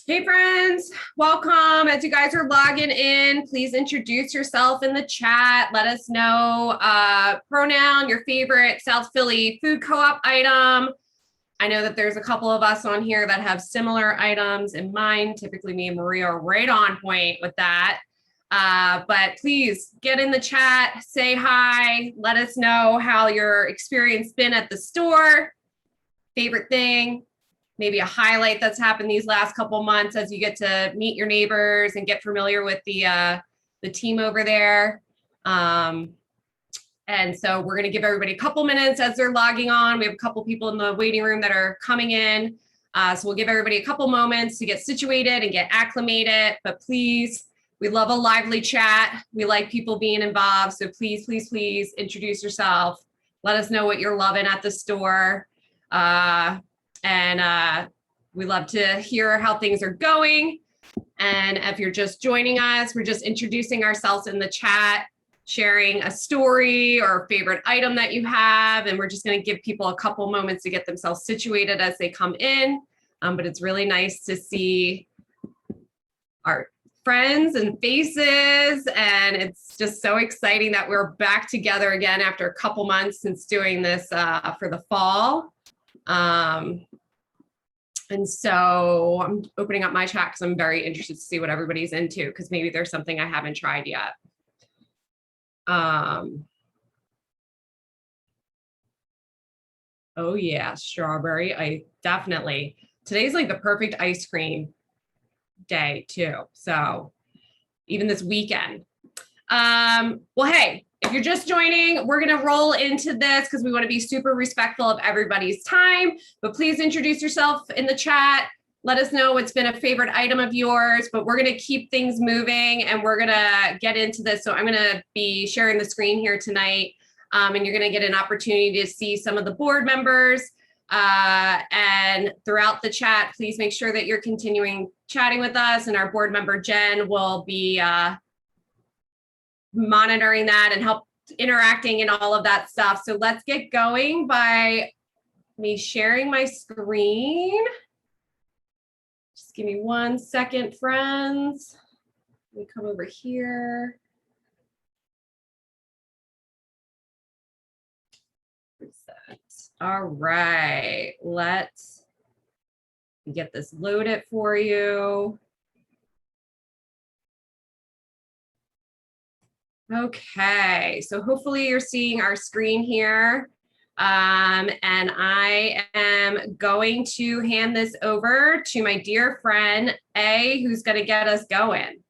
Hey friends, welcome. As you guys are logging in, please introduce yourself in the chat. Let us know pronoun, your favorite South Philly food co-op item. I know that there's a couple of us on here that have similar items in mind. Typically me and Maria are right on point with that. But please get in the chat, say hi, let us know how your experience been at the store, favorite thing, maybe a highlight that's happened these last couple months as you get to meet your neighbors and get familiar with the team over there. And so we're going to give everybody a couple minutes as they're logging on. We have a couple people in the waiting room that are coming in. So we'll give everybody a couple moments to get situated and get acclimated. But please, we love a lively chat. We like people being involved. So please, please, please introduce yourself. Let us know what you're loving at the store. And we love to hear how things are going. And if you're just joining us, we're just introducing ourselves in the chat, sharing a story or a favorite item that you have. And we're just going to give people a couple moments to get themselves situated as they come in. But it's really nice to see our friends and faces. And it's just so exciting that we're back together again after a couple months since doing this for the fall. And so I'm opening up my chat because I'm very interested to see what everybody's into, because maybe there's something I haven't tried yet. Oh yeah, strawberry. I definitely, today's like the perfect ice cream day too. So even this weekend. Well, hey, if you're just joining, we're going to roll into this because we want to be super respectful of everybody's time. But please introduce yourself in the chat. Let us know what's been a favorite item of yours. But we're going to keep things moving and we're going to get into this. So I'm going to be sharing the screen here tonight. And you're going to get an opportunity to see some of the board members. And throughout the chat, please make sure that you're continuing chatting with us. And our board member, Jen, will be monitoring that and help interacting and all of that stuff. So let's get going by me sharing my screen. Just give me 1 second, friends. Let me come over here. Reset. All right, let's get this loaded for you. Okay, so hopefully you're seeing our screen here. And I am going to hand this over to my dear friend, A, who's going to get us going.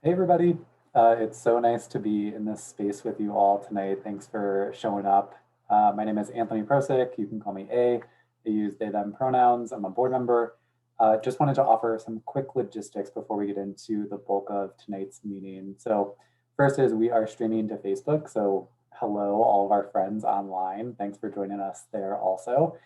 Hey, everybody. It's so nice to be in this space with you all tonight. Thanks for showing up. My name is Anthony Prosick. You can call me A. I use they, them pronouns. I'm a board member. Just wanted to offer some quick logistics before we get into the bulk of tonight's meeting. So first is we are streaming to Facebook. So hello, all of our friends online. Thanks for joining us there also.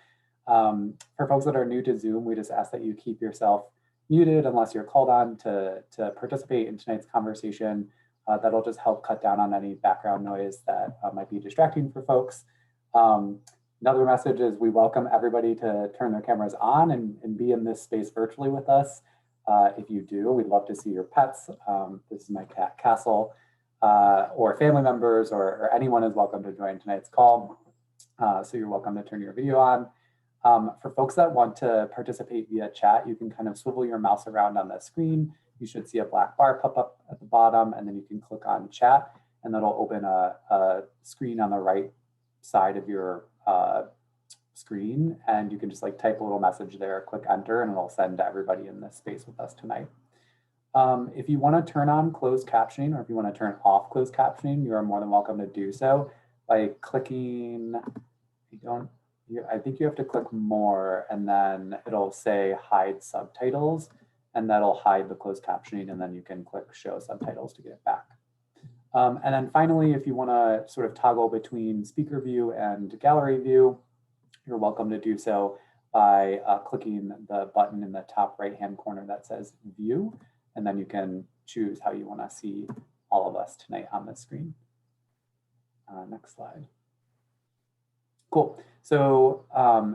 For folks that are new to Zoom, we just ask that you keep yourself muted unless you're called on to participate in tonight's conversation. That'll just help cut down on any background noise that might be distracting for folks. Another message is we welcome everybody to turn their cameras on and be in this space virtually with us. If you do, we'd love to see your pets. This is my cat, Castle, or family members, or anyone is welcome to join tonight's call. So you're welcome to turn your video on. For folks that want to participate via chat, you can kind of swivel your mouse around on the screen. You should see a black bar pop up at the bottom, and then you can click on chat, and that'll open a screen on the right side of your screen, and you can just like type a little message there, click enter, and it'll send to everybody in this space with us tonight. If you want to turn on closed captioning, or if you want to turn off closed captioning, you are more than welcome to do so by clicking, I think you have to click more, and then it'll say hide subtitles, and that'll hide the closed captioning, and then you can click show subtitles to get it back. And then finally, if you want to sort of toggle between speaker view and gallery view, you're welcome to do so by clicking the button in the top right-hand corner that says view, and then you can choose how you want to see all of us tonight on the screen. Next slide. Cool. So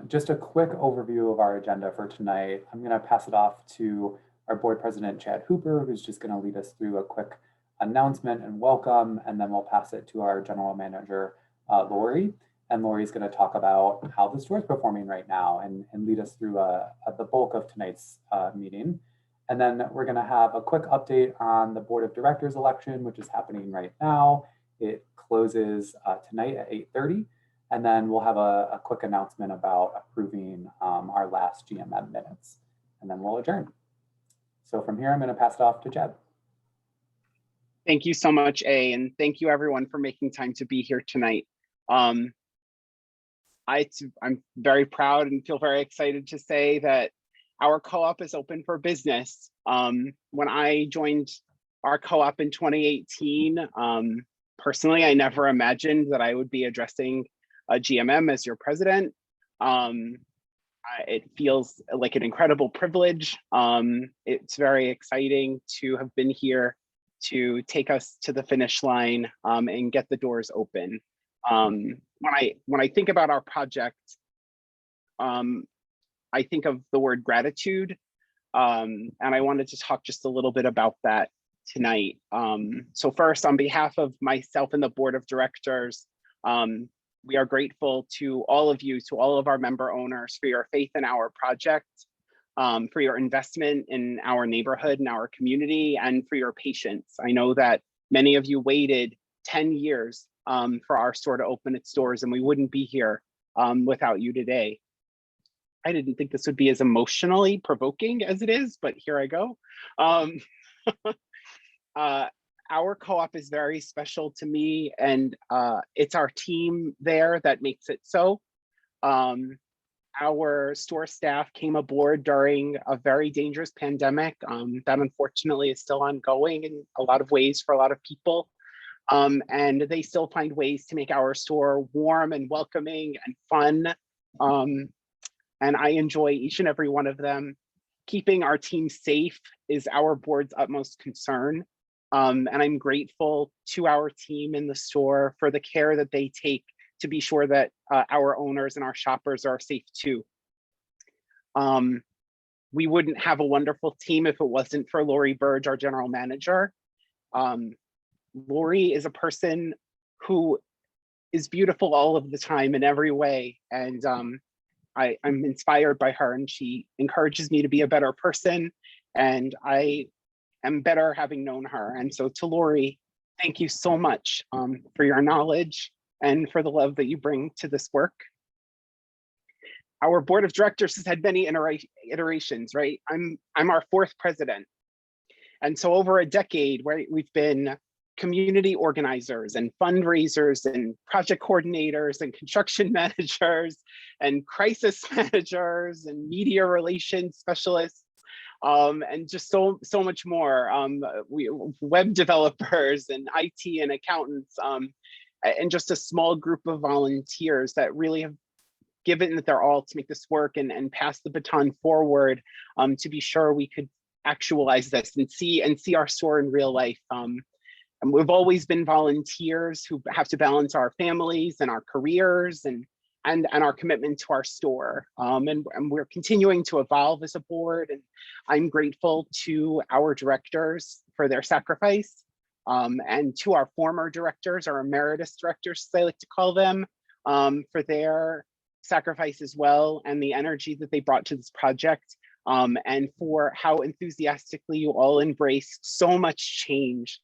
just a quick overview of our agenda for tonight. I'm going to pass it off to our board president, Chad Hooper, who's just going to lead us through a quick announcement and welcome, and then we'll pass it to our general manager, Lori. And Lori's going to talk about how the store is performing right now and lead us through the bulk of tonight's meeting. And then we're going to have a quick update on the board of directors election, which is happening right now. It closes tonight at 8:30. And then we'll have a quick announcement about approving our last GMM minutes, and then we'll adjourn. So from here, I'm going to pass it off to Chad. Thank you so much, A, and thank you everyone for making time to be here tonight. I'm very proud and feel very excited to say that our co-op is open for business. When I joined our co-op in 2018, personally, I never imagined that I would be addressing a GMM as your president. It feels like an incredible privilege. It's very exciting to have been here to take us to the finish line and get the doors open. When I think about our project, I think of the word gratitude, and I wanted to talk just a little bit about that tonight. So first, on behalf of myself and the board of directors, we are grateful to all of you, to all of our member owners for your faith in our project, for your investment in our neighborhood and our community, and for your patience. I know that many of you waited 10 years for our store to open its doors, and we wouldn't be here without you today. I didn't think this would be as emotionally provoking as it is, but here I go. Our co-op is very special to me, and it's our team there that makes it so. Our store staff came aboard during a very dangerous pandemic that unfortunately is still ongoing in a lot of ways for a lot of people. And they still find ways to make our store warm and welcoming and fun. And I enjoy each and every one of them. Keeping our team safe is our board's utmost concern. And I'm grateful to our team in the store for the care that they take to be sure that our owners and our shoppers are safe too. We wouldn't have a wonderful team if it wasn't for Lori Burge, our general manager. Lori is a person who is beautiful all of the time in every way. And I'm inspired by her, and she encourages me to be a better person. And I am better having known her. And so to Lori, thank you so much for your knowledge and for the love that you bring to this work. Our board of directors has had many iterations, right? I'm our fourth president. And so over a decade, right, we've been community organizers and fundraisers and project coordinators and construction managers and crisis managers and media relations specialists. And just so much more. We web developers and IT and accountants, and just a small group of volunteers that really have given their all to make this work and pass the baton forward to be sure we could actualize this and see our store in real life. And we've always been volunteers who have to balance our families and our careers and our commitment to our store. And we're continuing to evolve as a board. And I'm grateful to our directors for their sacrifice, and to our former directors, our emeritus directors, as I like to call them, for their sacrifice as well, and the energy that they brought to this project, and for how enthusiastically you all embrace so much change.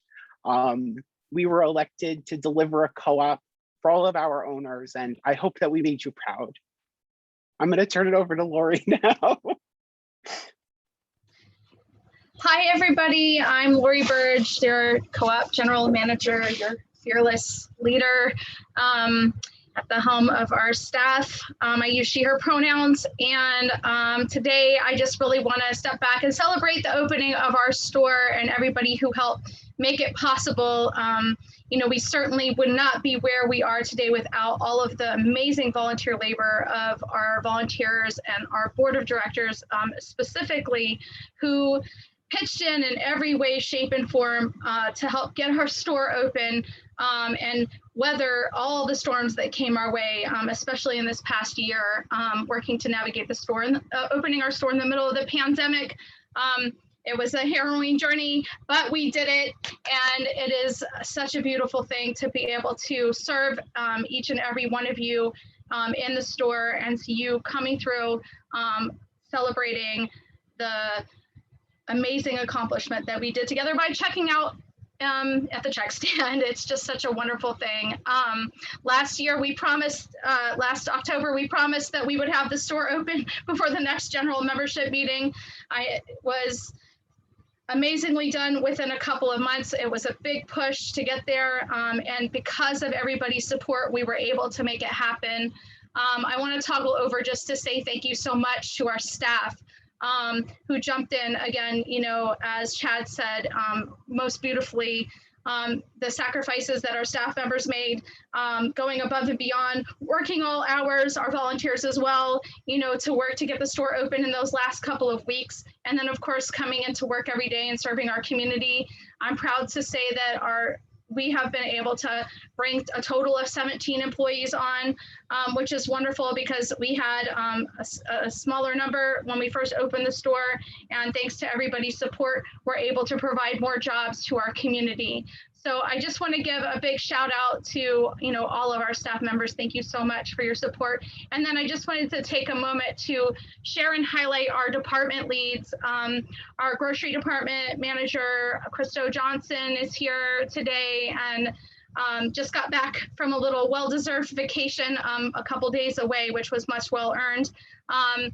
We were elected to deliver a co-op for all of our owners, and I hope that we made you proud. I'm going to turn it over to Lori now. Hi, everybody. I'm Lori Burge, your co-op general manager, your fearless leader at the helm of our staff. I use she, her pronouns, and today I just really want to step back and celebrate the opening of our store and everybody who helped make it possible. You know, we certainly would not be where we are today without all of the amazing volunteer labor of our volunteers and our board of directors, specifically, who pitched in every way, shape, and form to help get our store open and weather all the storms that came our way, especially in this past year, working to navigate the store and opening our store in the middle of the pandemic. It was a harrowing journey, but we did it. And it is such a beautiful thing to be able to serve each and every one of you in the store and see you coming through, celebrating the amazing accomplishment that we did together by checking out at the check stand. It's just such a wonderful thing. Last year we promised, last October, we promised that we would have the store open before the next general membership meeting. I was amazingly done within a couple of months. It was a big push to get there. And because of everybody's support, we were able to make it happen. I want to toggle over just to say thank you so much to our staff who jumped in again, you know, as Chad said, most beautifully, the sacrifices that our staff members made, going above and beyond, working all hours, our volunteers as well, you know, to work to get the store open in those last couple of weeks. And then of course, coming into work every day and serving our community. I'm proud to say that we have been able to bring a total of 17 employees on, which is wonderful because we had a smaller number when we first opened the store. And thanks to everybody's support, we're able to provide more jobs to our community. So I just want to give a big shout out to, you know, all of our staff members. Thank you so much for your support. And then I just wanted to take a moment to share and highlight our department leads. Our grocery department manager, Christo Johnson, is here today and just got back from a little well-deserved vacation a couple days away, which was much well-earned. And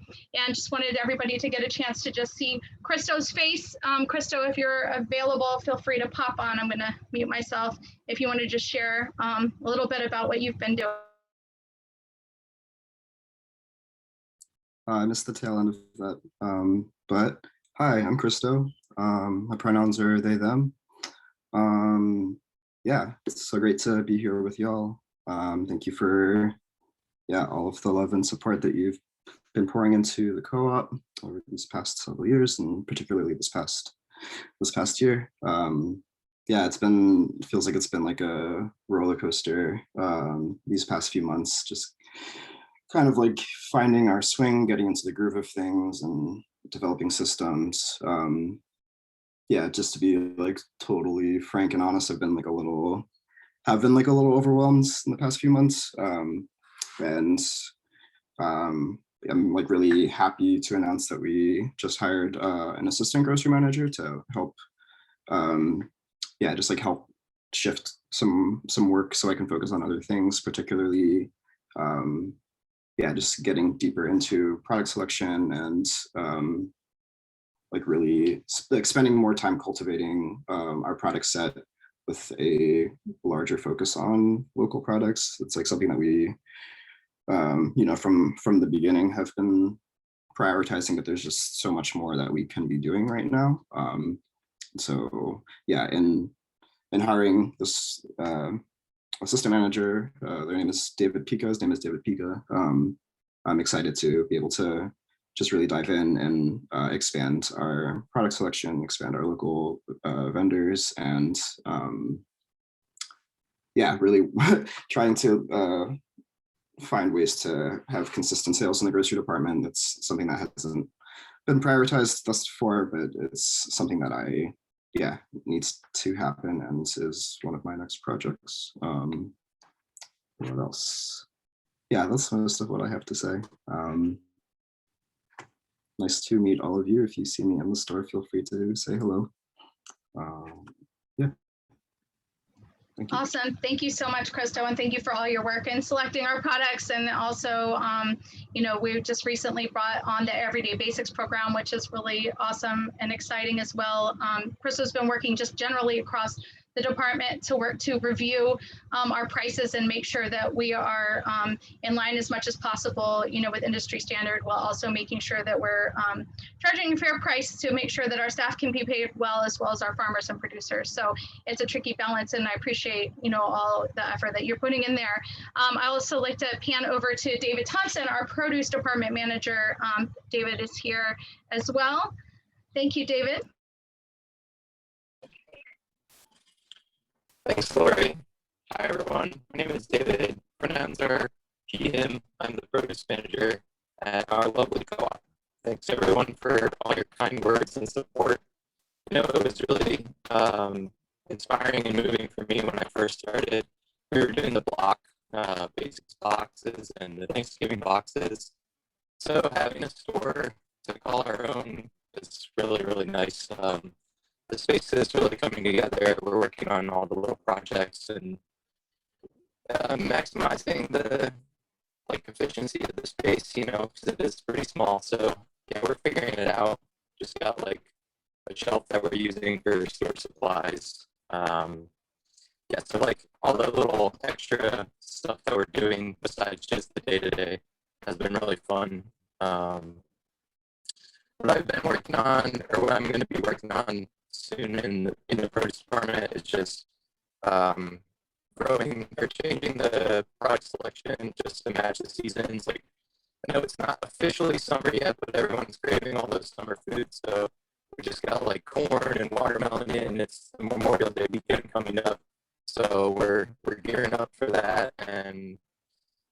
just wanted everybody to get a chance to just see Christo's face. Christo, if you're available, feel free to pop on. I'm gonna mute myself if you want to just share a little bit about what you've been doing. I missed the tail end of that, but hi, I'm Christo. My pronouns are they, them. Yeah, it's so great to be here with y'all. Thank you for all of the love and support that you've been pouring into the co-op over these past several years, and particularly this past year. Yeah, it feels like it's been like a roller coaster these past few months, just kind of like finding our swing, getting into the groove of things and developing systems. Yeah, just to be like totally frank and honest, have been like a little overwhelmed in the past few months. And I'm like really happy to announce that we just hired an assistant grocery manager to help, just like help shift some work so I can focus on other things, particularly, just getting deeper into product selection and like really spending more time cultivating our product set with a larger focus on local products. It's like something that we, from the beginning have been prioritizing, but there's just so much more that we can be doing right now. So yeah, in hiring this assistant manager, their name is David Pica. His name is David Pica. I'm excited to be able to just really dive in and expand our product selection, expand our local vendors, and really trying to find ways to have consistent sales in the grocery department. That's something that hasn't been prioritized thus far, but it's something that needs to happen and is one of my next projects. What else? Yeah, that's most of what I have to say. Nice to meet all of you. If you see me in the store, feel free to say hello. Thank you. Awesome. Thank you so much, Christo, and thank you for all your work in selecting our products. And also, we just recently brought on the Everyday Basics program, which is really awesome and exciting as well. Christo's been working just generally across the department to work to review our prices and make sure that we are in line as much as possible, with industry standard, while also making sure that we're charging a fair price to make sure that our staff can be paid well as our farmers and producers. So it's a tricky balance, and I appreciate, all the effort that you're putting in there. I also like to pan over to David Thompson, our produce department manager. David is here as well. Thank you, David. Thanks, Lori. Hi, everyone. My name is David. Pronouns are he, him. I'm the produce manager at our lovely co-op. Thanks, everyone, for all your kind words and support. You know, it was really inspiring and moving for me when I first started. We were doing the block basics boxes and the Thanksgiving boxes. So having a store to call our own is really, really nice. The space is really coming together. We're working on all the little projects and maximizing the efficiency of the space, you know, because it is pretty small. So yeah, we're figuring it out. Just got like a shelf that we're using for store supplies. Yeah, so like all the little extra stuff that we're doing besides just the day-to-day has been really fun. What I've been working on, or what I'm going to be working on soon in the produce department, is just growing or changing the product selection just to match the seasons. Like, I know it's not officially summer yet, but everyone's craving all those summer foods. So we just got like corn and watermelon in. It's Memorial Day weekend coming up, so we're gearing up for that. And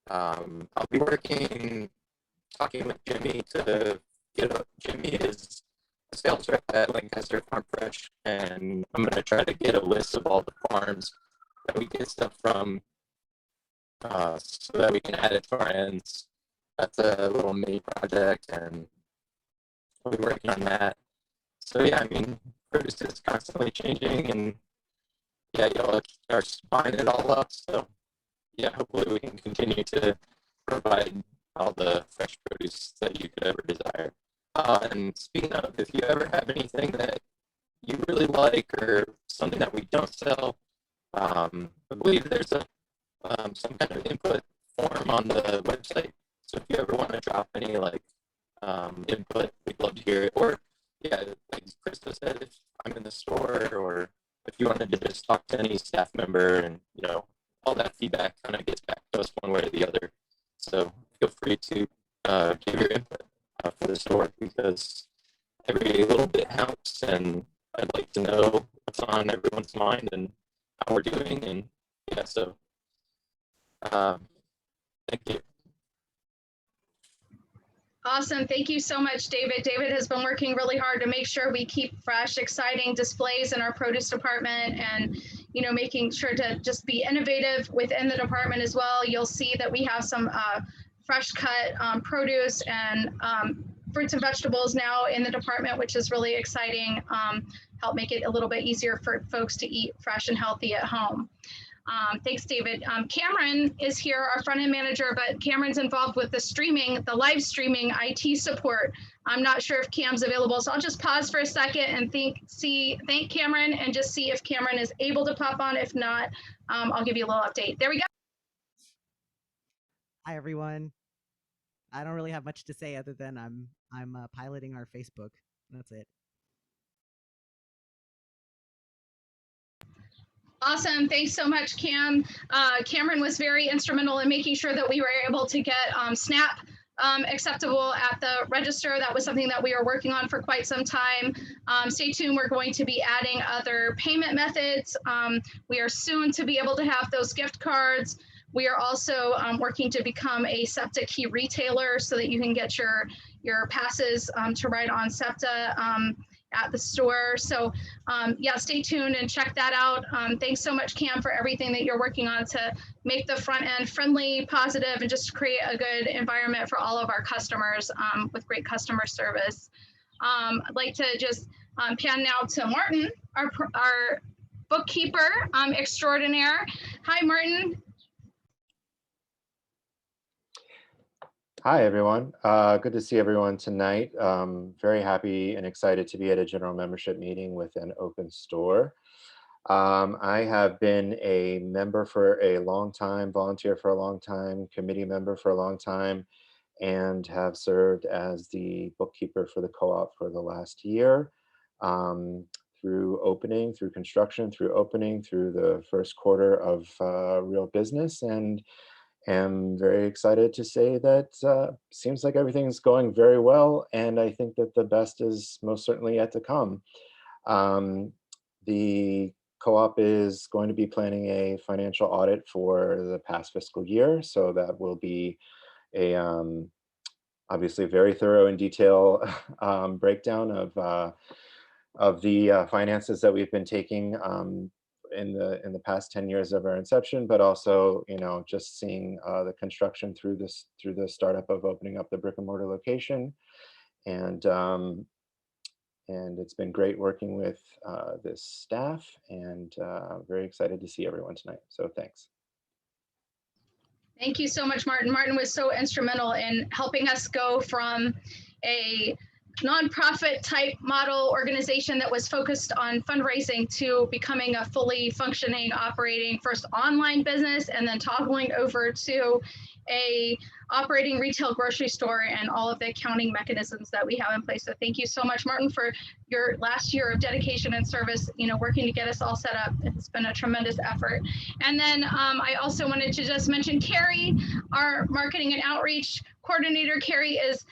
I'll be talking with Jimmy to get up. Jimmy is a sales rep at Lancaster Farm Fresh, and I'm gonna try to get a list of all the farms that we get stuff from, so that we can add it to our ends. That's a little mini project, and we'll be working on that. So yeah, I mean, produce is constantly changing, and yeah, y'all are buying it all up. So yeah, hopefully we can continue to provide all the fresh produce that you could ever desire. And speaking of, if you ever have anything that you really like or something that we don't sell, I believe there's some kind of input form on the website. So if you ever want to drop any input, we'd love to hear it. Or yeah, like Krista said, if I'm in the store, or if you wanted to just talk to any staff member, and you know, all that feedback kind of gets back to us one way or the other. So feel free to give your input for the store, because every little bit helps, and I'd like to know what's on everyone's mind and how we're doing. And yeah, so thank you. Awesome. Thank you so much, David. David has been working really hard to make sure we keep fresh, exciting displays in our produce department, and, you know, making sure to just be innovative within the department as well. You'll see that we have some fresh cut produce and fruits and vegetables now in the department, which is really exciting. Help make it a little bit easier for folks to eat fresh and healthy at home. Thanks, David. Cameron is here, our front end manager, but Cameron's involved with the live streaming IT support. I'm not sure if Cam's available, so I'll just pause for a second and thank Cameron, and just see if Cameron is able to pop on. If not, I'll give you a little update. There we go. Hi, everyone. I don't really have much to say other than I'm piloting our Facebook. That's it. Awesome. Thanks so much, Cam. Cameron was very instrumental in making sure that we were able to get SNAP acceptable at the register. That was something that we were working on for quite some time. Stay tuned. We're going to be adding other payment methods. We are soon to be able to have those gift cards. We are also working to become a SEPTA key retailer, so that you can get your passes to ride on SEPTA at the store. So yeah, stay tuned and check that out. Thanks so much, Cam, for everything that you're working on to make the front end friendly, positive, and just create a good environment for all of our customers with great customer service. I'd like to just pan now to Martin, our bookkeeper extraordinaire. Hi, Martin. Hi, everyone. Good to see everyone tonight. Very happy and excited to be at a general membership meeting with an open store. I have been a member for a long time, volunteer for a long time, committee member for a long time, and have served as the bookkeeper for the co-op for the last year. Through opening, through construction, through opening, through the first quarter of real business, and am very excited to say that seems like everything's going very well, and I think that the best is most certainly yet to come. The Co-op is going to be planning a financial audit for the past fiscal year, so that will be a obviously very thorough and detailed breakdown of the finances that we've been taking in the past 10 years of our inception, but also, you know, just seeing the construction through the startup of opening up the brick and mortar location. And it's been great working with this staff, and very excited to see everyone tonight. So thanks. Thank you so much, Martin. Martin was so instrumental in helping us go from a nonprofit type model organization that was focused on fundraising to becoming a fully functioning, operating first online business, and then toggling over to a operating retail grocery store and all of the accounting mechanisms that we have in place. So thank you so much, Martin, for your last year of dedication and service, you know, working to get us all set up. It's been a tremendous effort. And then I also wanted to just mention Carrie, our marketing and outreach coordinator. Carrie is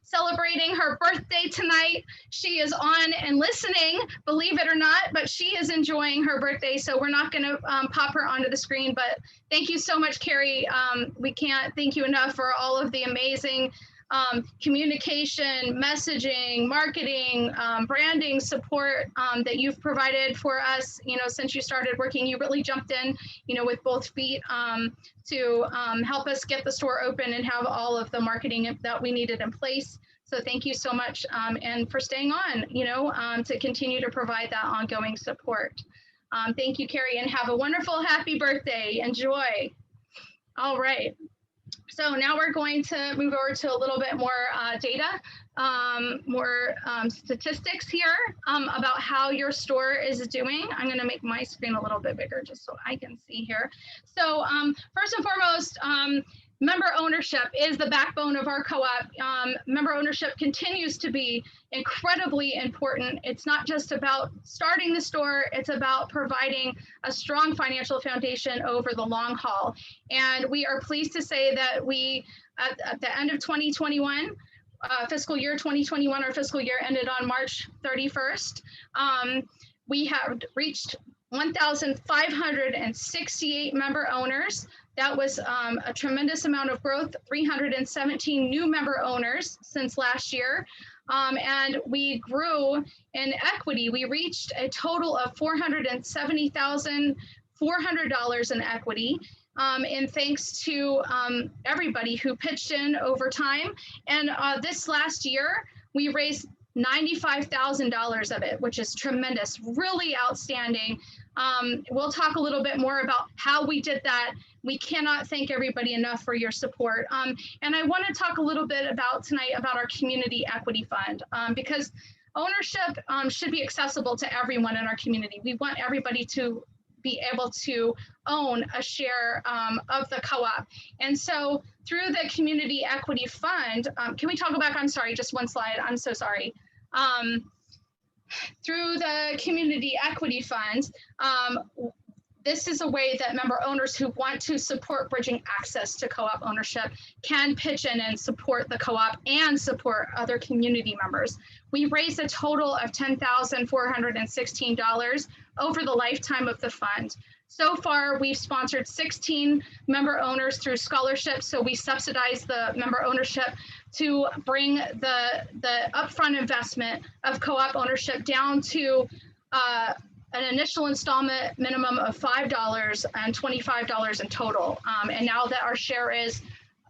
celebrating her birthday tonight. She is on and listening, believe it or not, but she is enjoying her birthday. So we're not going to pop her onto the screen, but thank you so much, Carrie. We can't thank you enough for all of the amazing communication, messaging, marketing, branding support that you've provided for us, you know, since you started working. You really jumped in, you know, with both feet to help us get the store open and have all of the marketing that we needed in place. So thank you so much, and for staying on, you know, to continue to provide that ongoing support. Thank you, Carrie, and have a wonderful, happy birthday. Enjoy. All right. So now we're going to move over to a little bit more data, more statistics here about how your store is doing. I'm going to make my screen a little bit bigger just so I can see here. So first and foremost, member ownership is the backbone of our co-op. Member ownership continues to be incredibly important. It's not just about starting the store, it's about providing a strong financial foundation over the long haul. And we are pleased to say that we, at the end of 2021, fiscal year 2021, our fiscal year ended on March 31st, we have reached 1,568 member owners. That was a tremendous amount of growth, 317 new member owners since last year. And we grew in equity. We reached a total of $470,400 in equity. And thanks to everybody who pitched in over time. And this last year, we raised $95,000 of it, which is tremendous, really outstanding. We'll talk a little bit more about how we did that. We cannot thank everybody enough for your support. And I want to talk a little bit about tonight about our community equity fund, because ownership should be accessible to everyone in our community. We want everybody to be able to own a share of the co-op. And so through the community equity fund, can we toggle back? I'm sorry, just one slide. I'm so sorry. Through the community equity funds, this is a way that member owners who want to support bridging access to co-op ownership can pitch in and support the co-op and support other community members. We raised a total of $10,416 over the lifetime of the fund. So far, we've sponsored 16 member owners through scholarships. So we subsidize the member ownership to bring the upfront investment of co-op ownership down to an initial installment minimum of $5 and $25 in total. And now that our share is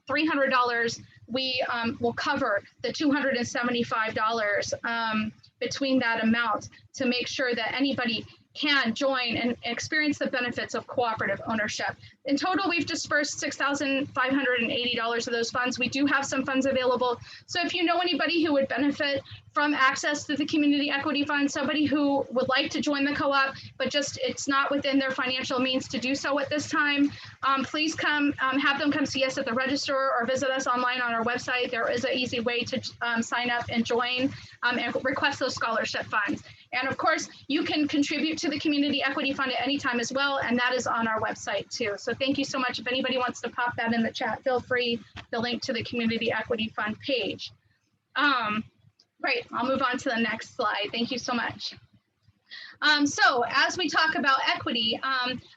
$300, we will cover the $275 between that amount to make sure that anybody can join and experience the benefits of cooperative ownership. In total, we've dispersed $6,580 of those funds. We do have some funds available. So if you know anybody who would benefit from access to the community equity fund, somebody who would like to join the co-op, but just it's not within their financial means to do so at this time, please come, have them come see us at the register or visit us online on our website. There is an easy way to sign up and join and request those scholarship funds. And of course, you can contribute to the community equity fund at any time as well, and that is on our website too. So thank you so much. If anybody wants to pop that in the chat, feel free, the link to the community equity fund page. Great, I'll move on to the next slide. Thank you so much. So as we talk about equity,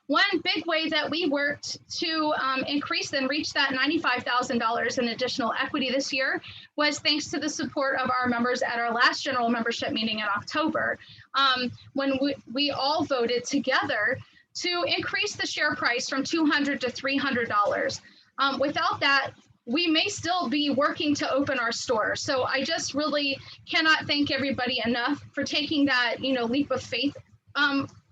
one big way that we worked to increase and reach that $95,000 in additional equity this year was thanks to the support of our members at our last general membership meeting in October, when we all voted together to increase the share price from $200 to $300. Without that, we may still be working to open our store. So I just really cannot thank everybody enough for taking that, leap of faith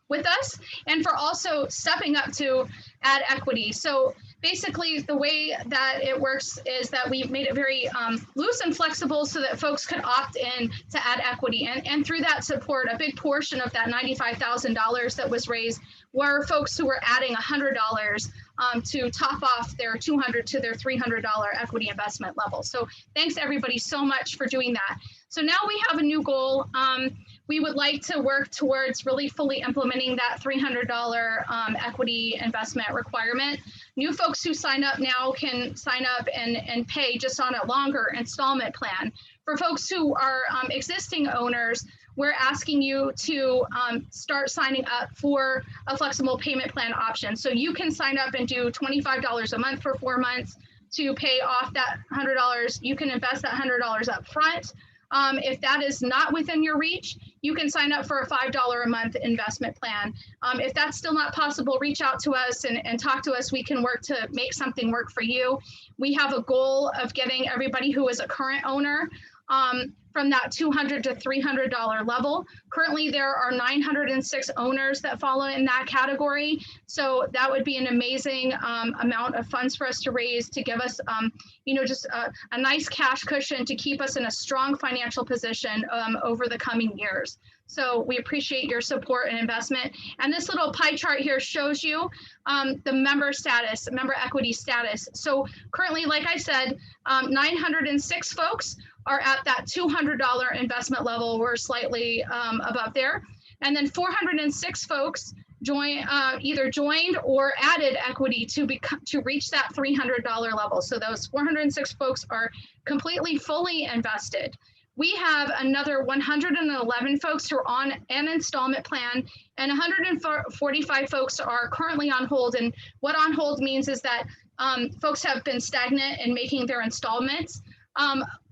with us, and for also stepping up to add equity. So basically the way that it works is that we made it very loose and flexible so that folks could opt in to add equity. And through that support, a big portion of that $95,000 that was raised were folks who were adding $100 to top off their $200 to their $300 equity investment level. So thanks everybody so much for doing that. So now we have a new goal. We would like to work towards really fully implementing that $300 equity investment requirement. New folks who sign up now can sign up and pay just on a longer installment plan. For folks who are existing owners, we're asking you to start signing up for a flexible payment plan option. So you can sign up and do $25 a month for 4 months to pay off that $100. You can invest that $100 up front. If that is not within your reach, you can sign up for a $5 a month investment plan. If that's still not possible, reach out to us and talk to us. We can work to make something work for you. We have a goal of getting everybody who is a current owner from that $200 to $300 level. Currently, there are 906 owners that fall in that category. So that would be an amazing amount of funds for us to raise to give us, just a nice cash cushion to keep us in a strong financial position over the coming years. So we appreciate your support and investment. And this little pie chart here shows you the member status, member equity status. So currently, like I said, 906 folks are at that $200 investment level. We're slightly above there. And then 406 folks either joined or added equity to reach that $300 level. So those 406 folks are completely fully invested. We have another 111 folks who are on an installment plan, and 145 folks are currently on hold. And what on hold means is that folks have been stagnant in making their installments.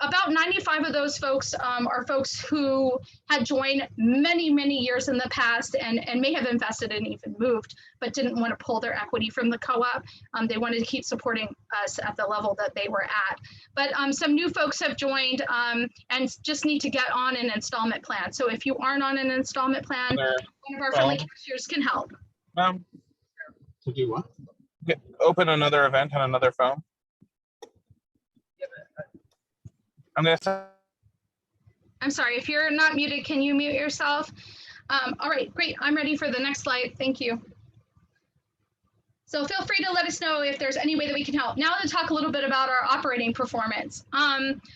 About 95 of those folks are folks who had joined many, many years in the past and may have invested and even moved, but didn't want to pull their equity from the co-op. They wanted to keep supporting us at the level that they were at. But some new folks have joined and just need to get on an installment plan. So if you aren't on an installment plan, one of our friendly cashiers can help. To do what? Open another event on another phone. I'm sorry, if you're not muted, can you mute yourself? All right, great. I'm ready for the next slide. Thank you. So feel free to let us know if there's any way that we can help. Now to talk a little bit about our operating performance.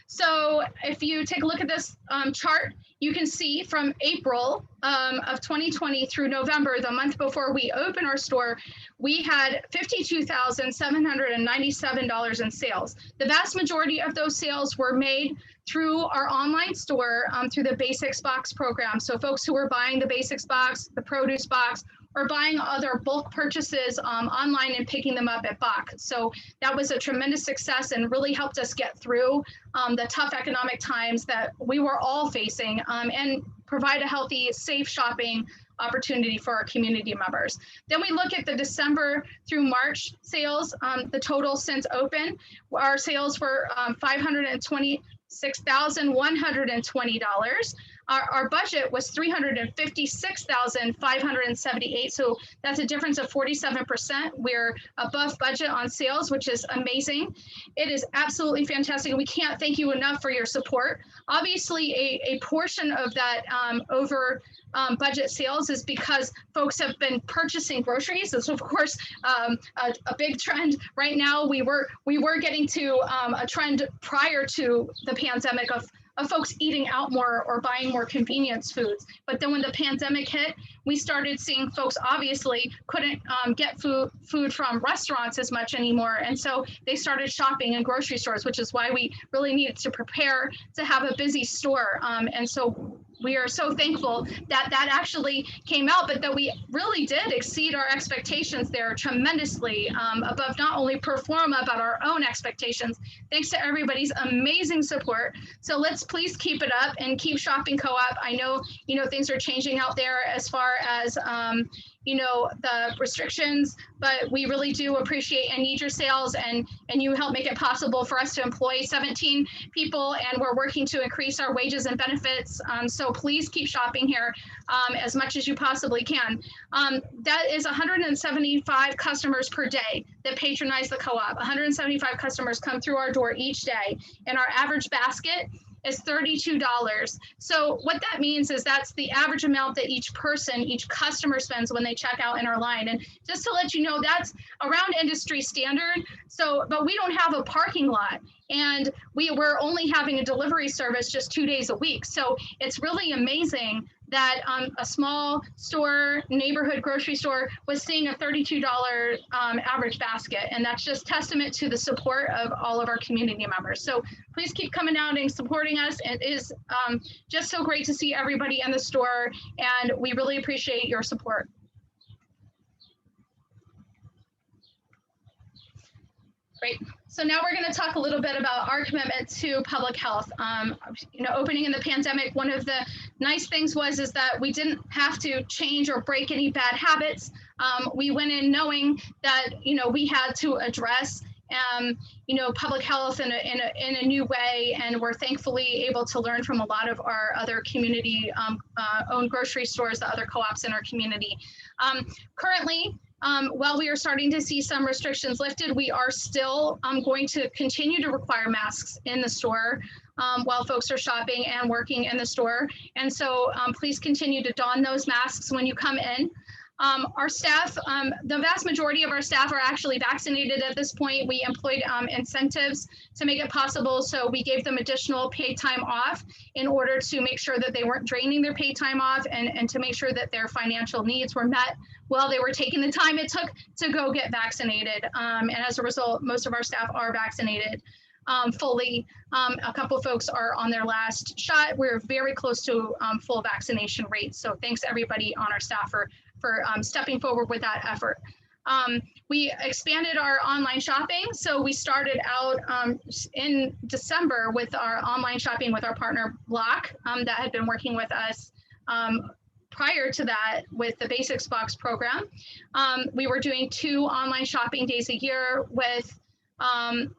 So if you take a look at this chart, you can see from April of 2020 through November, the month before we opened our store, we had $52,797 in sales. The vast majority of those sales were made through our online store through the Basics Box program. So folks who were buying the Basics Box, the Produce Box, or buying other bulk purchases online and picking them up at Bach. So that was a tremendous success and really helped us get through the tough economic times that we were all facing and provide a healthy, safe shopping opportunity for our community members. Then we look at the December through March sales, the total since open. Our sales were $526,120. Our budget was $356,578. So that's a difference of 47%. We're above budget on sales, which is amazing. It is absolutely fantastic. We can't thank you enough for your support. Obviously, a portion of that over budget sales is because folks have been purchasing groceries. It's of course a big trend right now. We were getting to a trend prior to the pandemic of folks eating out more or buying more convenience foods. But then when the pandemic hit, we started seeing folks obviously couldn't get food from restaurants as much anymore. And so they started shopping in grocery stores, which is why we really needed to prepare to have a busy store. And so we are so thankful that that actually came out, but that we really did exceed our expectations there tremendously, above not only performa, but our own expectations, thanks to everybody's amazing support. So let's please keep it up and keep shopping co-op. I know, things are changing out there as far as, the restrictions, but we really do appreciate and need your sales, and you help make it possible for us to employ 17 people, and we're working to increase our wages and benefits. So please keep shopping here as much as you possibly can. That is 175 customers per day that patronize the co-op. 175 customers come through our door each day, and our average basket is $32. So what that means is that's the average amount that each customer spends when they check out in our line. And just to let you know, that's around industry standard. So, but we don't have a parking lot, and we're only having a delivery service just 2 days a week. So it's really amazing that a small store, neighborhood grocery store, was seeing a $32 average basket. And that's just testament to the support of all of our community members. So please keep coming out and supporting us. It is just so great to see everybody in the store, and we really appreciate your support. Great. So now we're going to talk a little bit about our commitment to public health. Opening in the pandemic, one of the nice things is that we didn't have to change or break any bad habits. We went in knowing that, we had to address public health in a new way, and we're thankfully able to learn from a lot of our other community owned grocery stores, the other co-ops in our community. Currently, while we are starting to see some restrictions lifted, we are still going to continue to require masks in the store while folks are shopping and working in the store. And so please continue to don those masks when you come in. Our staff, the vast majority of our staff are actually vaccinated at this point. We employed incentives to make it possible. So we gave them additional paid time off in order to make sure that they weren't draining their paid time off, and to make sure that their financial needs were met while they were taking the time it took to go get vaccinated. And as a result, most of our staff are vaccinated fully. A couple of folks are on their last shot. We're very close to full vaccination rates. So thanks everybody on our staff for stepping forward with that effort. We expanded our online shopping. So we started out in December with our online shopping with our partner Block that had been working with us prior to that with the Basics Box program. We were doing 2 online shopping days a year with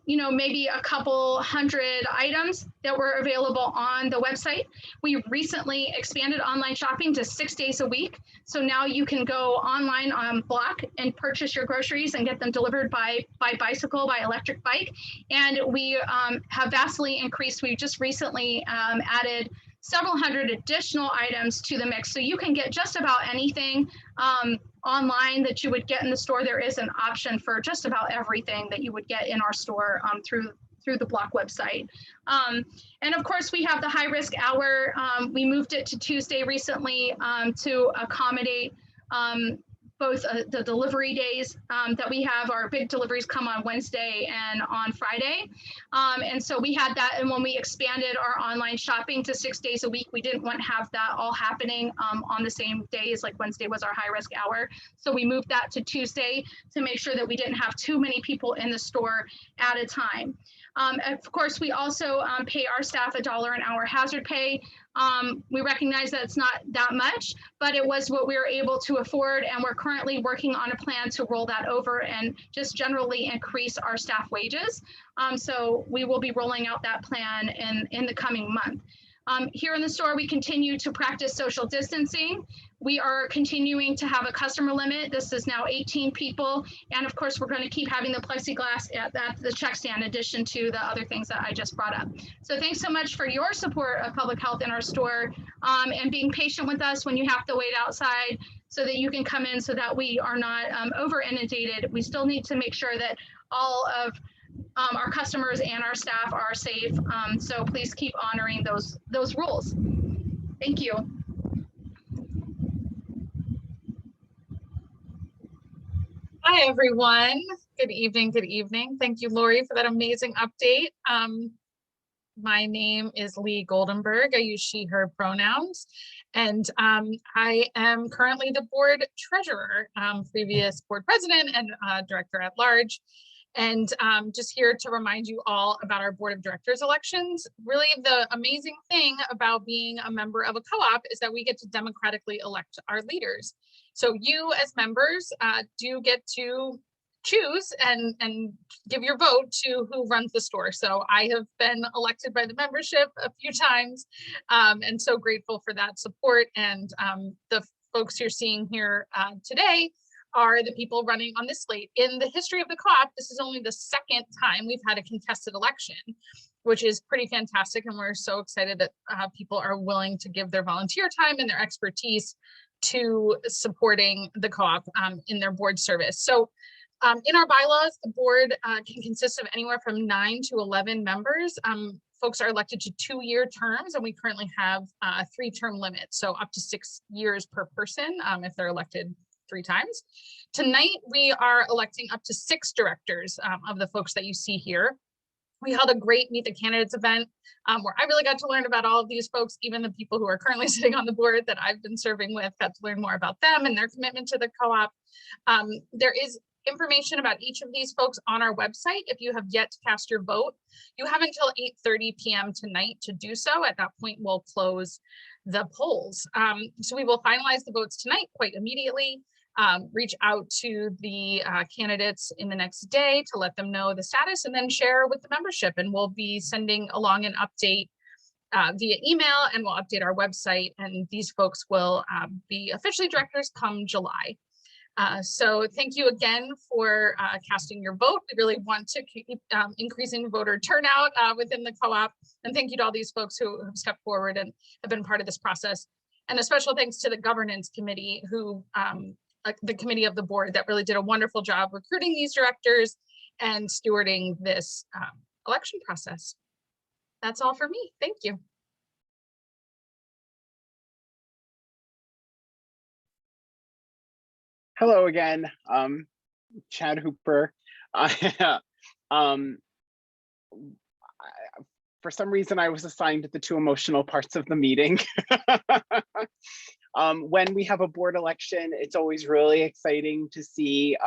maybe a couple hundred items that were available on the website. We recently expanded online shopping to 6 days a week. So now you can go online on Block and purchase your groceries and get them delivered by bicycle, by electric bike. And we have vastly increased. We just recently added several hundred additional items to the mix. So you can get just about anything online that you would get in the store. There is an option for just about everything that you would get in our store through the Block website. And of course, we have the high risk hour. We moved it to Tuesday recently to accommodate both the delivery days that we have. Our big deliveries come on Wednesday and on Friday. And so we had that. And when we expanded our online shopping to 6 days a week, we didn't want to have that all happening on the same days, like Wednesday was our high risk hour. So we moved that to Tuesday to make sure that we didn't have too many people in the store at a time. Of course, we also pay our staff $1 an hour hazard pay. We recognize that it's not that much, but it was what we were able to afford, and we're currently working on a plan to roll that over and just generally increase our staff wages. So we will be rolling out that plan in the coming month. Here in the store, we continue to practice social distancing. We are continuing to have a customer limit. This is now 18 people. And of course, we're going to keep having the plexiglass at the check stand in addition to the other things that I just brought up. So thanks so much for your support of public health in our store and being patient with us when you have to wait outside so that you can come in so that we are not over inundated. We still need to make sure that all of our customers and our staff are safe. So please keep honoring those rules. Thank you. Hi, everyone. Good evening. Good evening. Thank you, Lori, for that amazing update. My name is Lee Goldenberg. I use she, her pronouns. And I am currently the board treasurer, previous board president and director at large. And just here to remind you all about our board of directors elections. Really, the amazing thing about being a member of a co-op is that we get to democratically elect our leaders. So you as members do get to choose and give your vote to who runs the store. So I have been elected by the membership a few times and so grateful for that support. And the folks you're seeing here today are the people running on this slate. In the history of the co-op, this is only the second time we've had a contested election, which is pretty fantastic. And we're so excited that people are willing to give their volunteer time and their expertise to supporting the co-op in their board service. So in our bylaws, the board can consist of anywhere from 9 to 11 members. Folks are elected to 2-year terms, and we currently have a 3-term limit, so up to 6 years per person if they're elected 3 times. Tonight, we are electing up to 6 directors of the folks that you see here. We held a great Meet the Candidates event where I really got to learn about all of these folks, even the people who are currently sitting on the board that I've been serving with, got to learn more about them and their commitment to the co-op. There is information about each of these folks on our website. If you have yet to cast your vote, you have until 8:30 p.m. tonight to do so. At that point, we'll close the polls. So we will finalize the votes tonight quite immediately. Reach out to the candidates in the next day to let them know the status and then share with the membership. And we'll be sending along an update via email, and we'll update our website, and these folks will be officially directors come July. So thank you again for casting your vote. We really want to keep increasing voter turnout within the co-op. And thank you to all these folks who have stepped forward and have been part of this process. And a special thanks to the governance committee who, the committee of the board that really did a wonderful job recruiting these directors and stewarding this election process. That's all for me. Thank you. Hello again, Chad Hooper. For some reason, I was assigned the 2 emotional parts of the meeting. When we have a board election, it's always really exciting to see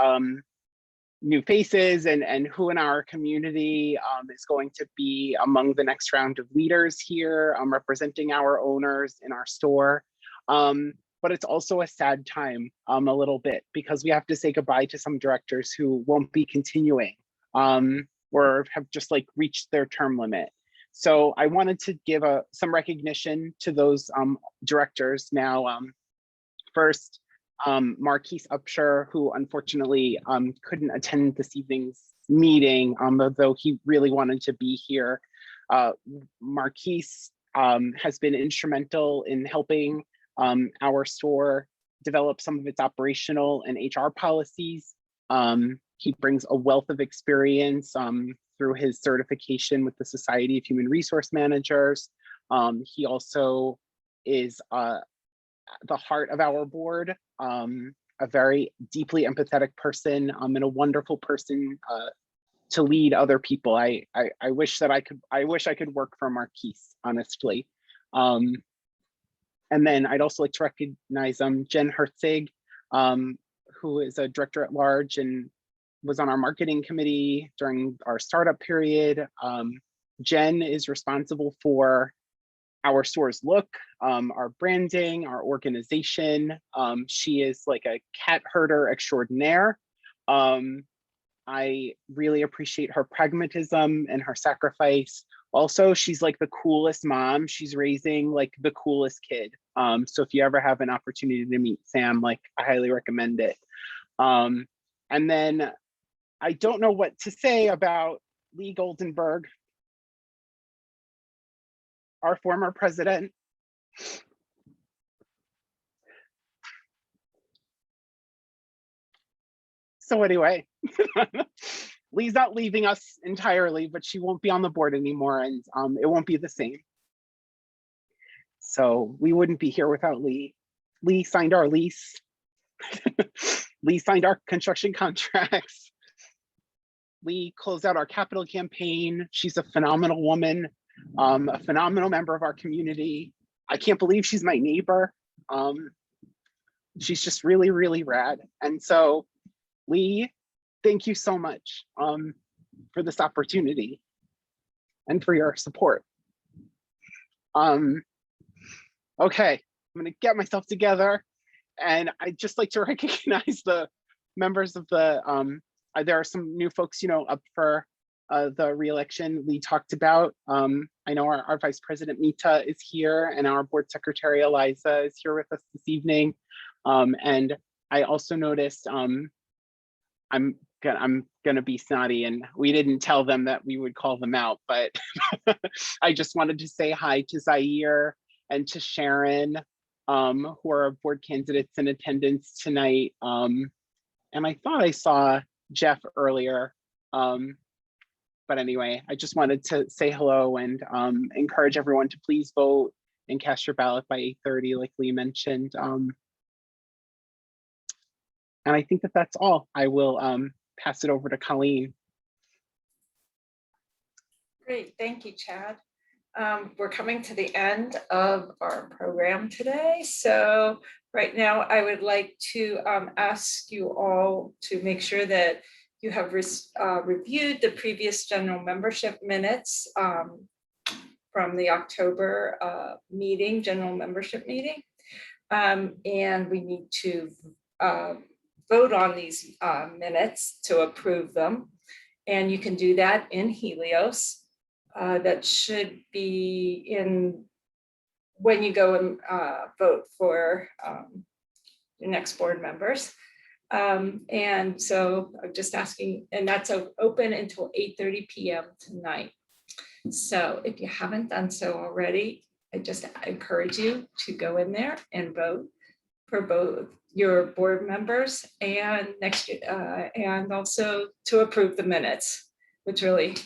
new faces and who in our community is going to be among the next round of leaders here, representing our owners in our store. But it's also a sad time a little bit because we have to say goodbye to some directors who won't be continuing or have just like reached their term limit. So I wanted to give some recognition to those directors now. First, Marquise Upshur, who unfortunately couldn't attend this evening's meeting, though he really wanted to be here. Marquise has been instrumental in helping our store develop some of its operational and HR policies. He brings a wealth of experience through his certification with the Society of Human Resource Managers. He also is the heart of our board, a very deeply empathetic person and a wonderful person to lead other people. I wish that I could work for Marquise, honestly. And then I'd also like to recognize Jen Herzig, who is a director at large and was on our marketing committee during our startup period. Jen is responsible for our store's look, our branding, our organization. She is like a cat herder extraordinaire. I really appreciate her pragmatism and her sacrifice. Also, she's like the coolest mom. She's raising like the coolest kid. So if you ever have an opportunity to meet Sam, like I highly recommend it. And then I don't know what to say about Lee Goldenberg, our former president. So anyway, Lee's not leaving us entirely, but she won't be on the board anymore, and it won't be the same. So we wouldn't be here without Lee. Lee signed our lease. Lee signed our construction contracts. Lee closed out our capital campaign. She's a phenomenal woman. a phenomenal member of our community. I can't believe she's my neighbor. She's just really, really rad. And so, Lee, thank you so much for this opportunity and for your support. Okay, I'm gonna get myself together, and I'd just like to recognize the members of the, there are some new folks, you know, up for the re-election Lee talked about. I know our Vice President Mita is here, and our Board Secretary Eliza is here with us this evening. And I also noticed, I'm gonna be snotty, and we didn't tell them that we would call them out, but I just wanted to say hi to Zaire and to Sharon, who are board candidates in attendance tonight. And I thought I saw Jeff earlier. But anyway, I just wanted to say hello and encourage everyone to please vote and cast your ballot by 8:30, like Lee mentioned. And I think that that's all. I will pass it over to Colleen. Great, thank you, Chad. We're coming to the end of our program today. So right now I would like to ask you all to make sure that you have reviewed the previous general membership minutes from the October meeting, general membership meeting. And we need to vote on these minutes to approve them. And you can do that in Helios. That should be in when you go and vote for your next board members. And so I'm just asking, and that's open until 8:30 p.m. tonight. So if you haven't done so already, I just encourage you to go in there and vote for both your board members and next year, and also to approve the minutes, which really,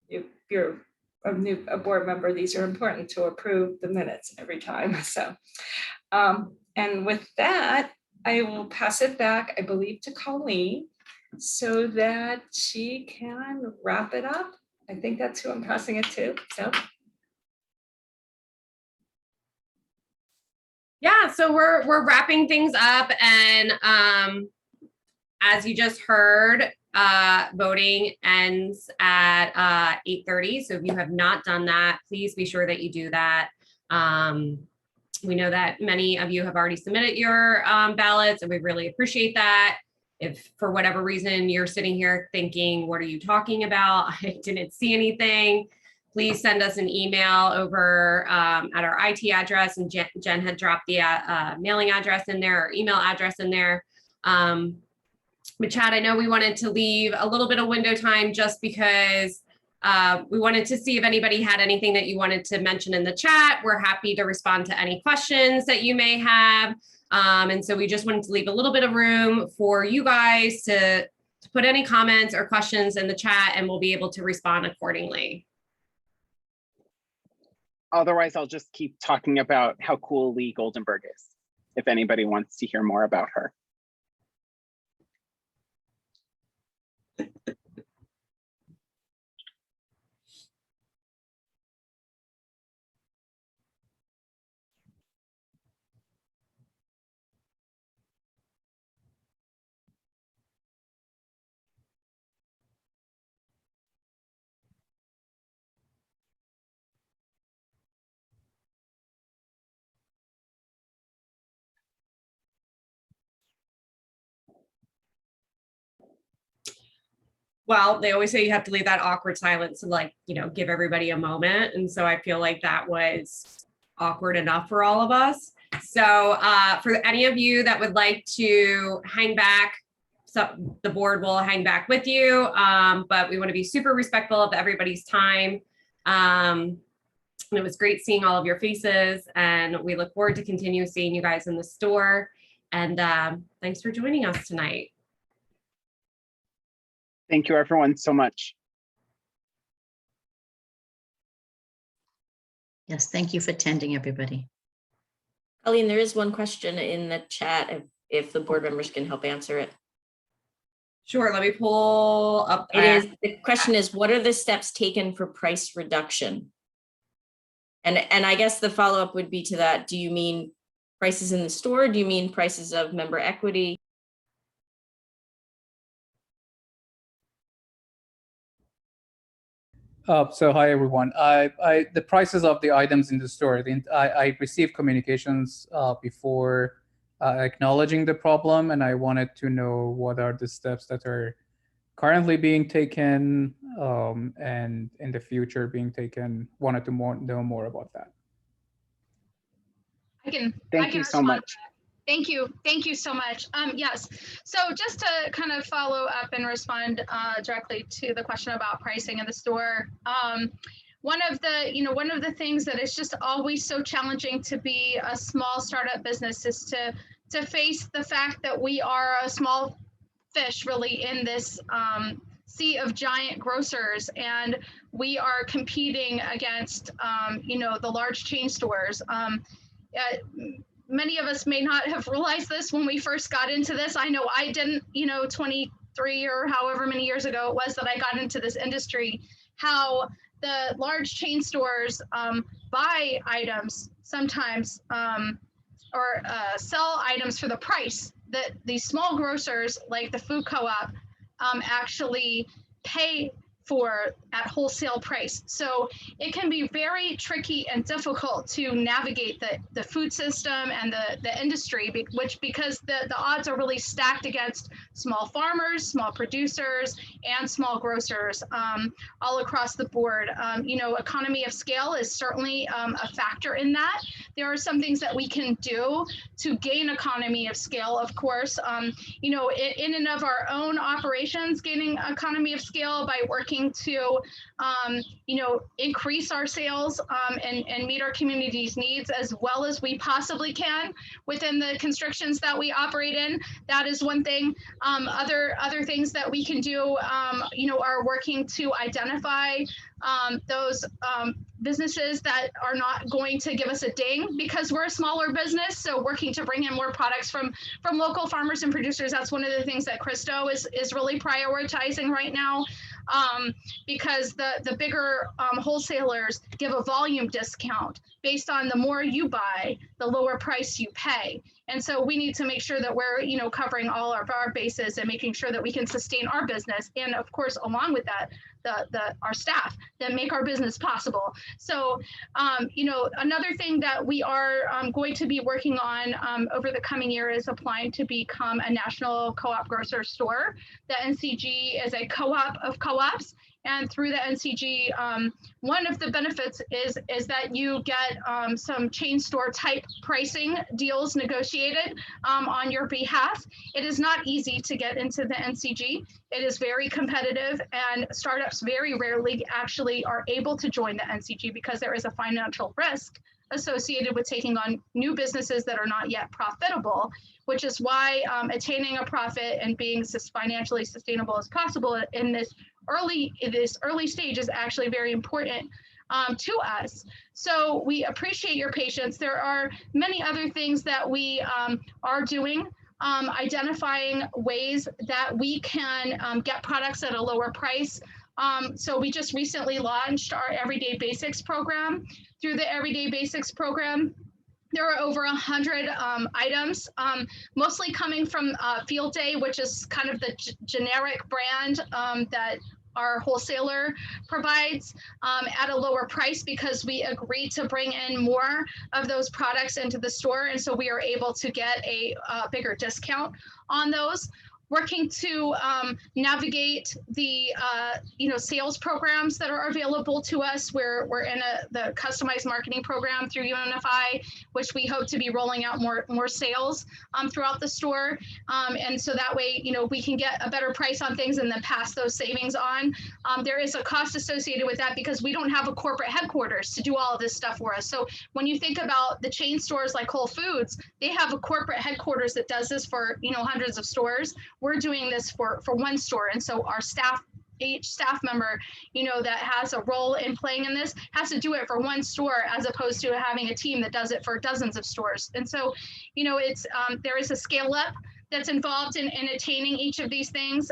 if you're a board member, these are important to approve the minutes every time. So, and with that, I will pass it back, I believe, to Colleen so that she can wrap it up. I think that's who I'm passing it to. So. Yeah, so we're wrapping things up, and as you just heard, voting ends at 8:30. So if you have not done that, please be sure that you do that. We know that many of you have already submitted your ballots, and we really appreciate that. If for whatever reason you're sitting here thinking, what are you talking about? I didn't see anything. Please send us an email over at our IT address, and Jen had dropped the mailing address in there, or email address in there. But Chad, I know we wanted to leave a little bit of window time just because we wanted to see if anybody had anything that you wanted to mention in the chat. We're happy to respond to any questions that you may have. And so we just wanted to leave a little bit of room for you guys to put any comments or questions in the chat, and we'll be able to respond accordingly. Otherwise, I'll just keep talking about how cool Lee Goldenberg is, if anybody wants to hear more about her. Well, they always say you have to leave that awkward silence to, like, you know, give everybody a moment. And so I feel like that was awkward enough for all of us. So for any of you that would like to hang back, so the board will hang back with you, but we want to be super respectful of everybody's time. And it was great seeing all of your faces, and we look forward to continue seeing you guys in the store. And thanks for joining us tonight. Thank you, everyone, so much. Yes, thank you for attending, everybody. Colleen, there is one question in the chat if the board members can help answer it. Sure, let me pull up. The question is, what are the steps taken for price reduction? And I guess the follow-up would be to that, do you mean prices in the store? Do you mean prices of member equity? So hi everyone. The prices of the items in the store. I received communications before acknowledging the problem, and I wanted to know what are the steps that are currently being taken and in the future being taken. Wanted to know more about that. I can Thank you so respond. much. Thank you so much. Yes, so just to kind of follow up and respond directly to the question about pricing in the store. One of the things that is just always so challenging to be a small startup business is to face the fact that we are a small fish really in this sea of giant grocers, and we are competing against the large chain stores. Many of us may not have realized this when we first got into this. I know I didn't, 23 or however many years ago it was that I got into this industry, how the large chain stores buy items sometimes or sell items for the price that these small grocers like the food co-op actually pay for at wholesale price. So it can be very tricky and difficult to navigate the food system and the industry, because the odds are really stacked against small farmers, small producers, and small grocers all across the board. Economy of scale is certainly a factor in that. There are some things that we can do to gain economy of scale, of course. In and of our own operations, gaining economy of scale by working to increase our sales and meet our community's needs as well as we possibly can within the constrictions that we operate in. That is one thing. Other things that we can do, are working to identify those businesses that are not going to give us a ding because we're a smaller business. So working to bring in more products from local farmers and producers. That's one of the things that Christo is really prioritizing right now. Because the bigger wholesalers give a volume discount based on the more you buy, the lower price you pay. And so we need to make sure that we're, covering all of our bases and making sure that we can sustain our business. And of course, along with that, our staff that make our business possible. So, another thing that we are going to be working on over the coming year is applying to become a national co-op grocer store. The NCG is a co-op of co-ops. And through the NCG, one of the benefits is that you get some chain store type pricing deals negotiated on your behalf. It is not easy to get into the NCG. It is very competitive, and startups very rarely actually are able to join the NCG because there is a financial risk associated with taking on new businesses that are not yet profitable, which is why attaining a profit and being as financially sustainable as possible in this early stage is actually very important to us. So we appreciate your patience. There are many other things that we are doing, identifying ways that we can get products at a lower price. So we just recently launched our Everyday Basics program. Through the Everyday Basics program, there are over 100 items, mostly coming from Field Day, which is kind of the generic brand that our wholesaler provides at a lower price because we agreed to bring in more of those products into the store. And so we are able to get a bigger discount on those. Working to navigate the sales programs that are available to us. We're in the customized marketing program through UNFI, which we hope to be rolling out more sales throughout the store, and so that way we can get a better price on things and then pass those savings on. There is a cost associated with that because we don't have a corporate headquarters to do all of this stuff for us. So when you think about the chain stores like Whole Foods, they have a corporate headquarters that does this for hundreds of stores. We're doing this for one store, and so our staff, each staff member, that has a role in playing in this, has to do it for one store as opposed to having a team that does it for dozens of stores. And so, it's there is a scale up that's involved in attaining each of these things.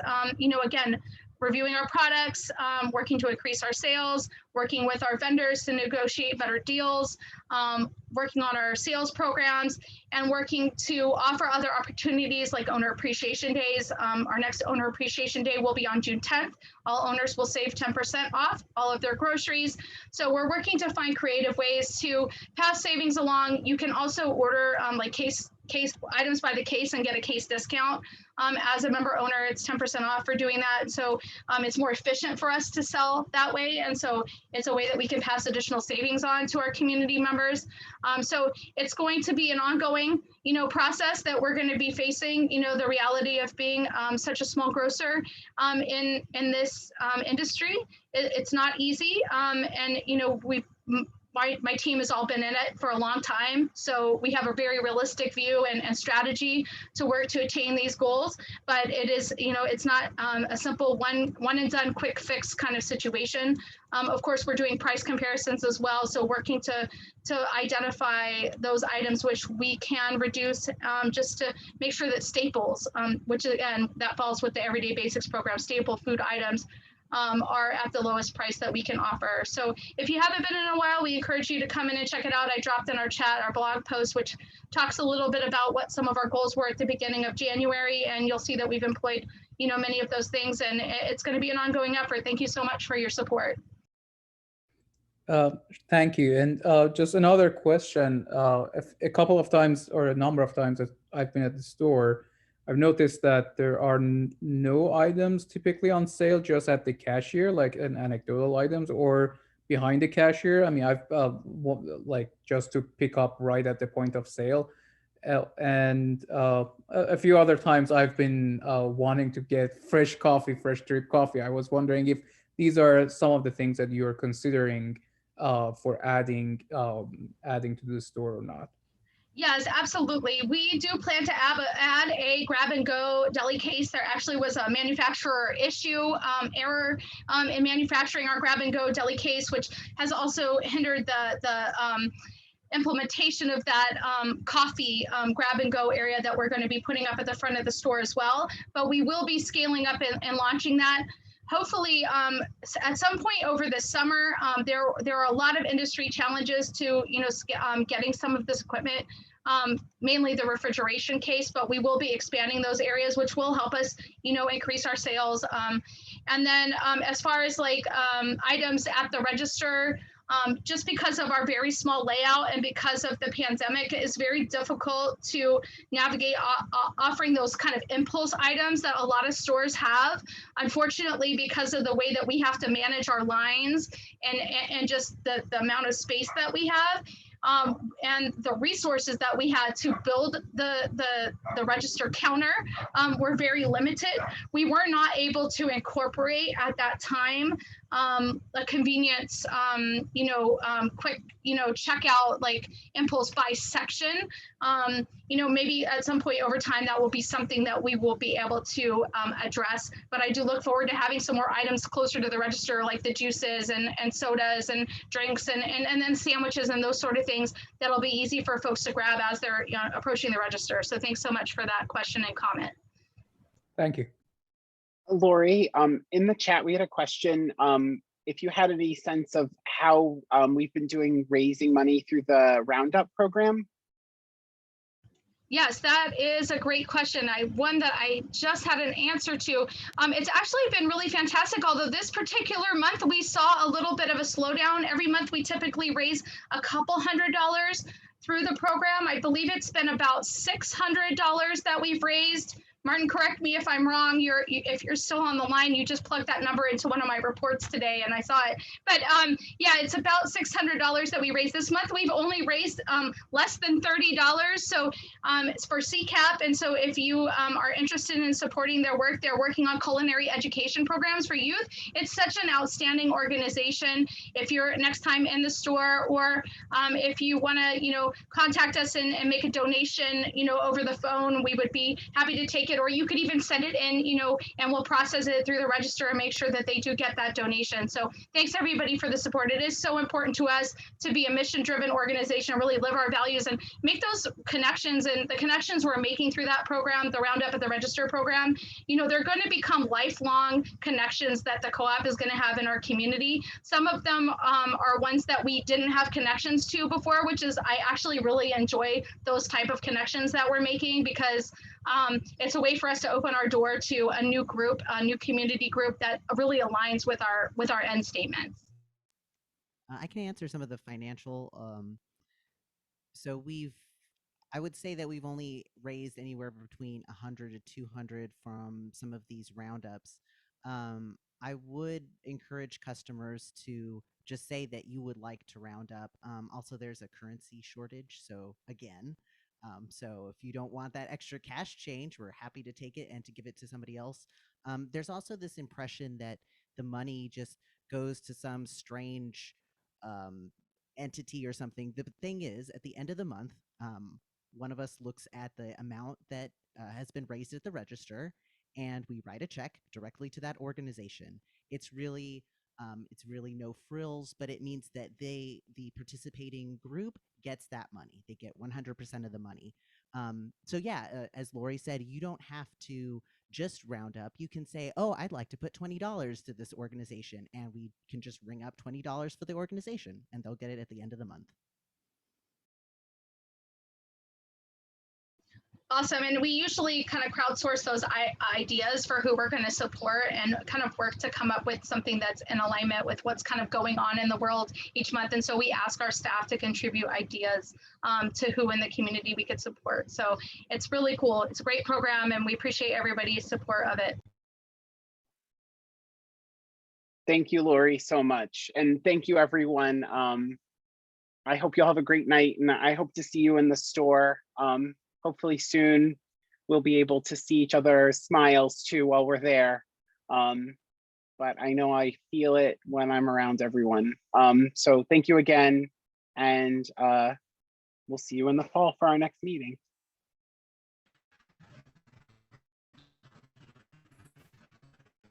Again, reviewing our products, working to increase our sales, working with our vendors to negotiate better deals, working on our sales programs, and working to offer other opportunities like owner appreciation days. Our next owner appreciation day will be on June 10th. All owners will save 10% off all of their groceries. So we're working to find creative ways to pass savings along. You can also order like case items by the case and get a case discount. As a member owner, it's 10% off for doing that. So it's more efficient for us to sell that way. And so it's a way that we can pass additional savings on to our community members. So it's going to be an ongoing, process that we're going to be facing, the reality of being such a small grocer in this industry. It's not easy. And, my team has all been in it for a long time. So we have a very realistic view and strategy to work to attain these goals. But it is, it's not a simple one and done quick fix kind of situation. Of course, we're doing price comparisons as well. So working to identify those items which we can reduce just to make sure that staples, which again, that falls with the Everyday Basics program, staple food items, are at the lowest price that we can offer. So if you haven't been in a while, we encourage you to come in and check it out. I dropped in our chat, our blog post, which talks a little bit about what some of our goals were at the beginning of January. And you'll see that we've employed, many of those things, and it's going to be an ongoing effort. Thank you so much for your support. Thank you. And just another question, a couple of times or a number of times that I've been at the store, I've noticed that there are no items typically on sale just at the cashier, like anecdotal items or behind the cashier. I mean, I've like just to pick up right at the point of sale. And a few other times I've been wanting to get fresh coffee, fresh drip coffee. I was wondering if these are some of the things that you're considering for adding to the store or not. Yes, absolutely. We do plan to add a grab and go deli case. There actually was a manufacturer issue error in manufacturing our grab and go deli case, which has also hindered the implementation of that coffee grab and go area that we're going to be putting up at the front of the store as well. But we will be scaling up and launching that. Hopefully, at some point over the summer, there are a lot of industry challenges to getting some of this equipment, mainly the refrigeration case, but we will be expanding those areas, which will help us, increase our sales. And then as far as like items at the register, just because of our very small layout and because of the pandemic, it's very difficult to navigate offering those kind of impulse items that a lot of stores have. Unfortunately, because of the way that we have to manage our lines and just the amount of space that we have, and the resources that we had to build the register counter were very limited. We were not able to incorporate at that time a convenience, quick, checkout, like impulse buy section. Maybe at some point over time that will be something that we will be able to address. But I do look forward to having some more items closer to the register, like the juices and sodas and drinks and then sandwiches and those sort of things that'll be easy for folks to grab as they're approaching the register. So thanks so much for that question and comment. Thank you. Lori, in the chat, we had a question. If you had any sense of how we've been doing raising money through the Roundup program? Yes, that is a great question. One that I just had an answer to. It's actually been really fantastic, although this particular month we saw a little bit of a slowdown. Every month we typically raise a couple $100 through the program. I believe it's been about $600 that we've raised. Martin, correct me if I'm wrong. If you're still on the line, you just plugged that number into one of my reports today and I saw it. But yeah, it's about $600 that we raised this month. We've only raised less than $30. So it's for CCAP. And so if you are interested in supporting their work, they're working on culinary education programs for youth. It's such an outstanding organization. If you're next time in the store, or if you want to, contact us and make a donation, over the phone, we would be happy to take take it, or you could even send it in, and we'll process it through the register and make sure that they do get that donation. So thanks everybody for the support. It is so important to us to be a mission-driven organization, really live our values and make those connections. And the connections we're making through that program, the Roundup at the Register program, they're going to become lifelong connections that the co-op is going to have in our community. Some of them are ones that we didn't have connections to before, which is, I actually really enjoy those type of connections that we're making, because it's a way for us to open our door to a new group, a new community group that really aligns with our end statements. I can answer some of the financial. So I would say that we've only raised anywhere between 100 to 200 from some of these roundups. I would encourage customers to just say that you would like to round up. Also, there's a currency shortage. So again, so if you don't want that extra cash change, we're happy to take it and to give it to somebody else. There's also this impression that the money just goes to some strange entity or something. The thing is, at the end of the month, one of us looks at the amount that has been raised at the register, and we write a check directly to that organization. It's really no frills, but it means that the participating group gets that money. They get 100% of the money. So yeah, as Lori said, you don't have to just round up. You can say, oh, I'd like to put $20 to this organization, and we can just ring up $20 for the organization, and they'll get it at the end of the month. Awesome. And we usually kind of crowdsource those ideas for who we're going to support and kind of work to come up with something that's in alignment with what's kind of going on in the world each month. And so we ask our staff to contribute ideas to who in the community we could support. So it's really cool. It's a great program, and we appreciate everybody's support of it. Thank you, Lori, so much. And thank you, everyone. I hope you'll have a great night, and I hope to see you in the store. Hopefully soon we'll be able to see each other's smiles too while we're there. But I know I feel it when I'm around everyone. So thank you again, and we'll see you in the fall for our next meeting.